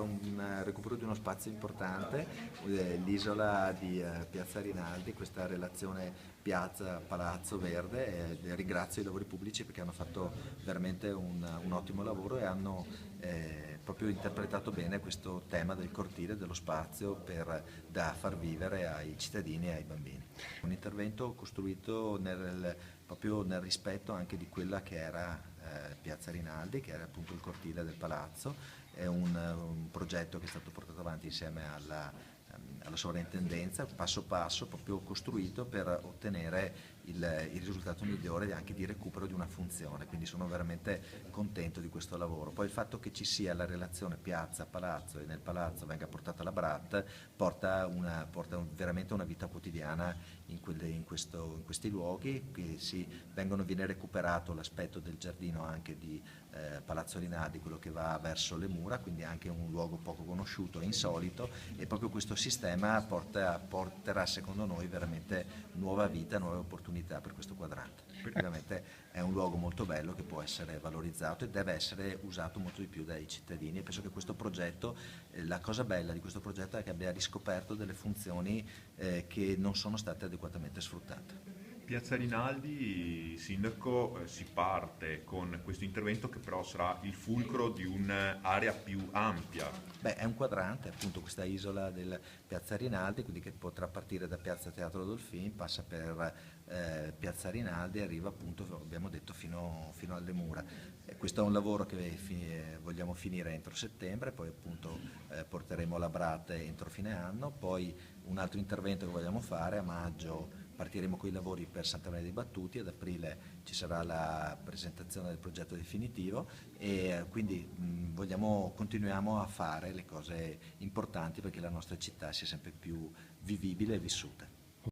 un recupero di uno spazio importante, l'isola di Piazza Rinaldi, questa relazione piazza-palazzo verde, e ringrazio i lavori pubblici perché hanno fatto veramente un ottimo lavoro e hanno proprio interpretato bene questo tema del cortile, dello spazio da far vivere ai cittadini e ai bambini. Un intervento costruito proprio nel rispetto anche di quella che era Piazza Rinaldi, che era appunto il cortile del palazzo. È un progetto che è stato portato avanti insieme alla sovrintendenza, passo passo, proprio costruito per ottenere il risultato migliore anche di recupero di una funzione, quindi sono veramente contento di questo lavoro. Poi il fatto che ci sia la relazione piazza-palazzo e nel palazzo venga portata la Brat porta veramente una vita quotidiana in questi luoghi, che viene recuperato l'aspetto del giardino anche di Palazzo Rinaldi, quello che va verso le mura, quindi anche un luogo poco conosciuto e insolito, e proprio questo sistema porterà secondo noi veramente nuova vita, nuove opportunità per questo quadrante. Ovviamente è un luogo molto bello che può essere valorizzato e deve essere usato molto di più dai cittadini, e penso che questo progetto, la cosa bella di questo progetto è che abbia riscoperto delle funzioni che non sono state adeguatamente sfruttate. Piazza Rinaldi, sindaco, si parte con questo intervento che però sarà il fulcro di un'area più ampia. Beh, è un quadrante, appunto, questa isola del Piazza Rinaldi, quindi che potrà partire da Piazza Teatro Dolfin, passa per Piazza Rinaldi e arriva appunto, abbiamo detto, fino alle mura. Questo è un lavoro che vogliamo finire entro settembre, poi appunto porteremo la Brat entro fine anno, poi un altro intervento che vogliamo fare a maggio. Partiremo con i lavori per Santa Maria dei Battuti, ad aprile ci sarà la presentazione del progetto definitivo, e quindi continuiamo a fare le cose importanti perché la nostra città sia sempre più vivibile e vissuta.